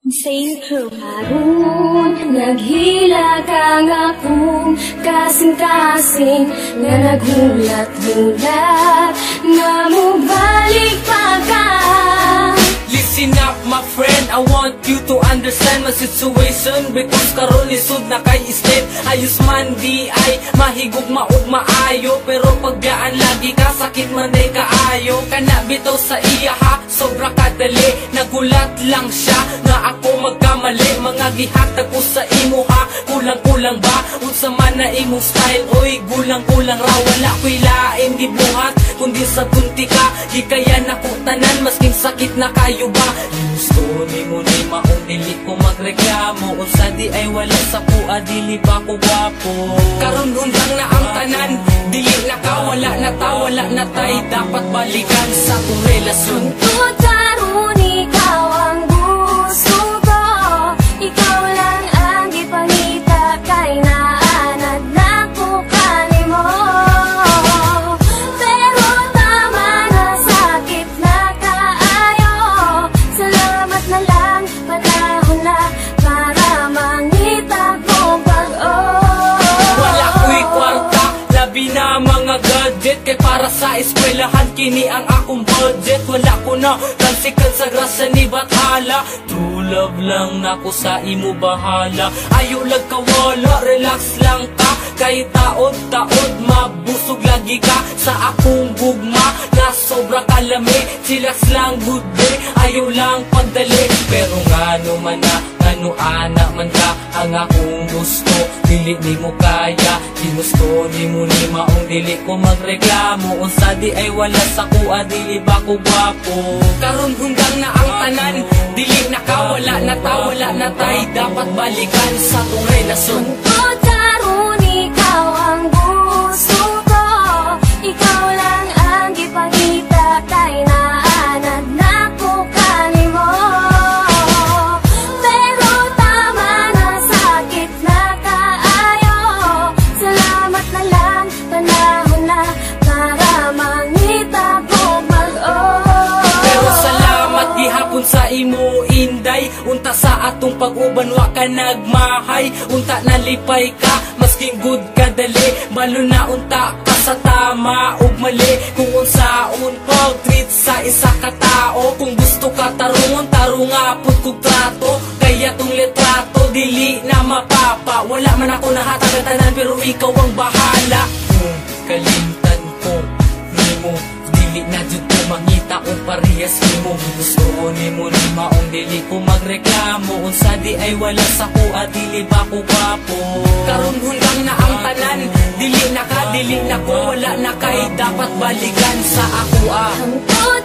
Insane crew. Harun, naghila ka nga kung kasing-kasing nga naghulat-hulat nga mubalik pa ka. Listen up my friend, I want you to understand my situation, because karon lisod na kay step. Ayos man di ay mahigog maog maayo, pero pagdaan lagi ka sakit man day kaayo. Kana bitaw sa iya ha, sobra kadali, nagulat lang siya nga ako magkamali. Mga gihatag ko sa imo ha, kulang-kulang ba unsa man na imong style? Oy gulang-kulang ra, wala ko'y lain gibuhat kundi sa bunti ka. Di kaya nako tanan masking sakit na kayo ba? Gusto ni mo ni maong dili ko magreklamo, unsa di ay wala sa kuha, dili ba ko gwapo? Karon undang na ang tanan, dili na ka, wala na ta, wala na tay, dapat balikan sa kong relasyon. Tungkol karon ikaw ang gusto ko, ikaw lang ang ipangita kay naanad na ko kanimo. Pero tama na, sakit na kaayo, salamat na lang, panahon na para mangita ko pag-o. Wala ko'y kwarta, labi na mga gadget, kay para sa eskwelahan kini ang akong budget. Wala ko na kansikan sa grasa ni Bathala, true love lang nako sa imo bahala. Ayaw lang kawala, relax lang ka, kay taod-taod mabusog lagi ka sa akong gugma na sobra kalami. Chillax lang good day, ayaw lang pagdali, pero ngano man na ano anak man ka ang akong gusto, dili ni mo kaya. Ginusto ni mo ni maong dili ko magreklamo, unsa di ay wala sa kuha, dili ba ko gwapo? Karon hunggang na ang tanan, dili na ka, wala na ta, wala na tay, dapat balikan sa tong relasyon. Tungkol karon ikaw ang gusto ko, ikaw lang ang ipangita kay naanad na ko kanimo. Pero tama na, sakit na kaayo, salamat na lang, panahon na para mangita ko mag-o. Pero salamat gihapon sa imo inday, unta sa atong pag-uban wa ka nagmahay, unta nalipay ka masking good ka dali, malo na unta ka sa tama ug mali. Kung unsaon pag-treat sa isa ka tao, kung gusto ka tarungon, tarunga pud kog trato, kaya tong litrato dili na mapapa. Wala man ako nahatag ang tanan, pero ikaw ang bahala. Kung kalimtan ko nimo, dili na jud ko mangita o parehas nimo. Gusto ni mo ni maong dili ko magreklamo, unsa di ay wala sa kuha, dili ba ko gwapo? Karon hunggang na ang tanan, dili na ka, dili na ko, wala na kay, dapat balikan sa ako ah. Tungkol